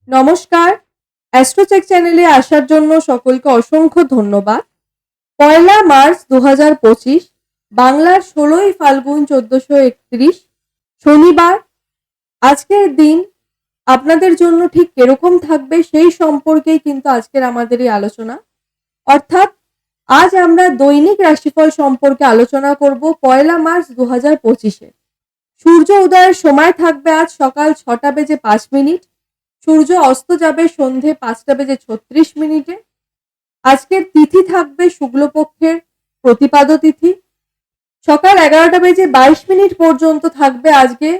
নমস্কার, অ্যাস্ট্রোচেক চ্যানেলে আসার জন্য সকলকে অসংখ্য ধন্যবাদ। ১লা মার্চ ২০২৫, বাংলার ১৬ই ফাল্গুন ১৪৩১, শনিবার। আজকের দিন আপনাদের জন্য ঠিক কিরকম থাকবে সেই সম্পর্কেই কিন্তু আজকের আমাদের এই আলোচনা। অর্থাৎ আজ আমরা দৈনিক রাশিফল সম্পর্কে আলোচনা করব ১লা মার্চ ২০২৫-এ। সূর্য উদয়ের সময় থাকবে আজ সকাল ৬টা বেজে ৫ মিনিট। সূর্য অস্ত যাবে সন্ধে ৫টা বেজে ৩৬ মিনিটে। আজকের তিথি থাকবে শুক্লপক্ষের প্রতিপাদ তিথি। সকাল ১১টা বেজে ২২ মিনিট পর্যন্ত থাকবে আজকে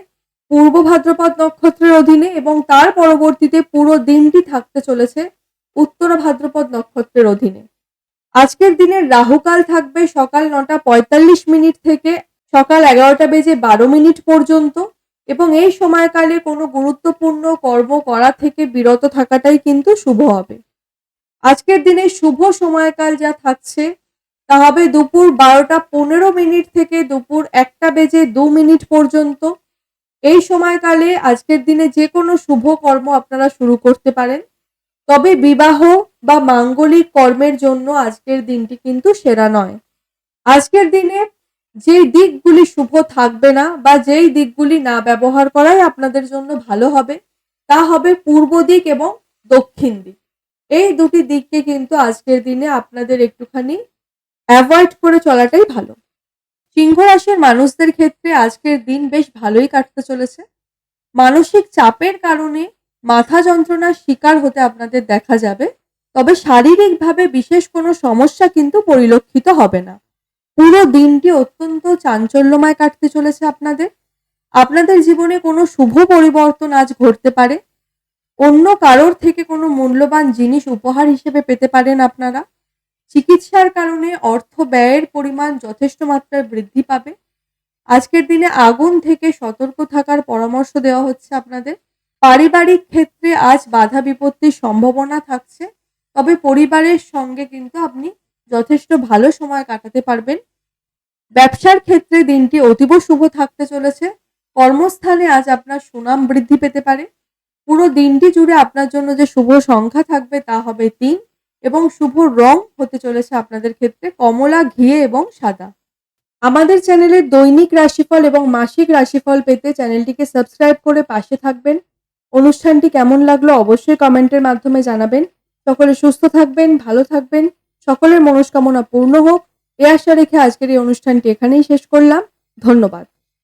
পূর্ব ভাদ্রপদ নক্ষত্রের অধীনে, এবং তার পরবর্তীতে পুরো দিনটি থাকতে চলেছে উত্তর ভাদ্রপদ নক্ষত্রের অধীনে। আজকের দিনের রাহুকাল থাকবে সকাল ৯টা ৪৫ মিনিট থেকে সকাল ১১টা বেজে ১২ মিনিট পর্যন্ত, এবং এই সময়কালে কোনো গুরুত্বপূর্ণ কর্ম করা থেকে বিরত থাকাটাই কিন্তু শুভ হবে। আজকের দিনে শুভ সময়কাল যা থাকছে তা হবে দুপুর ১২টা ১৫ মিনিট থেকে দুপুর ১টা বেজে ২ মিনিট পর্যন্ত। এই সময়কালে আজকের দিনে যে কোনো শুভ কর্ম আপনারা শুরু করতে পারেন, তবে বিবাহ বা মাঙ্গলিক কর্মের জন্য আজকের দিনটি কিন্তু সেরা নয়। আজকের দিনে যেই দিকগুলি শুভ থাকবে না বা যেই দিকগুলি না ব্যবহার করাই আপনাদের জন্য ভালো হবে, তা হবে পূর্ব দিক এবং দক্ষিণ দিক। এই দুটি দিককে কিন্তু আজকের দিনে আপনাদের একটুখানি অ্যাভয়েড করে চলাটাই ভালো। সিংহ রাশির মানুষদের ক্ষেত্রে আজকের দিন বেশ ভালোই কাটতে চলেছে। মানসিক চাপের কারণে মাথা যন্ত্রণার শিকার হতে আপনাদের দেখা যাবে, তবে শারীরিকভাবে বিশেষ কোনো সমস্যা কিন্তু পরিলক্ষিত হবে না। পুরো দিনটি অত্যন্ত চাঞ্চল্যময় কাটতে চলেছে আপনাদের। আপনাদের জীবনে কোনো শুভ পরিবর্তন আজ ঘটতে পারে। অন্য কারোর থেকে কোনো মূল্যবান জিনিস উপহার হিসেবে পেতে পারেন আপনারা। চিকিৎসার কারণে অর্থ ব্যয়ের পরিমাণ যথেষ্ট মাত্রায় বৃদ্ধি পাবে। আজকের দিনে আগুন থেকে সতর্ক থাকার পরামর্শ দেওয়া হচ্ছে আপনাদের। পারিবারিক ক্ষেত্রে আজ বাধা বিপত্তির সম্ভাবনা থাকছে, তবে পরিবারের সঙ্গে কিন্তু আপনি যথেষ্ট ভালো সময় কাটাতে পারবেন। ব্যবসার ক্ষেত্রে দিনটি অতীব শুভ থাকতে চলেছে। কর্মস্থানে আজ আপনার সুনাম বৃদ্ধি পেতে পারে। পুরো দিনটি জুড়ে আপনার জন্য যে শুভ সংখ্যা থাকবে তা হবে ৩, এবং শুভ রং হতে চলেছে আপনাদের ক্ষেত্রে কমলা, ঘিয়ে এবং সাদা। আমাদের চ্যানেলের দৈনিক রাশিফল এবং মাসিক রাশিফল পেতে চ্যানেলটিকে সাবস্ক্রাইব করে পাশে থাকবেন। অনুষ্ঠানটি কেমন লাগলো অবশ্যই কমেন্টের মাধ্যমে জানাবেন। সকলে সুস্থ থাকবেন, ভালো থাকবেন, সকলের মনস্কামনা পূর্ণ হোক, এ আশা রেখে আজকের এই অনুষ্ঠানটি এখানেই শেষ করলাম। ধন্যবাদ।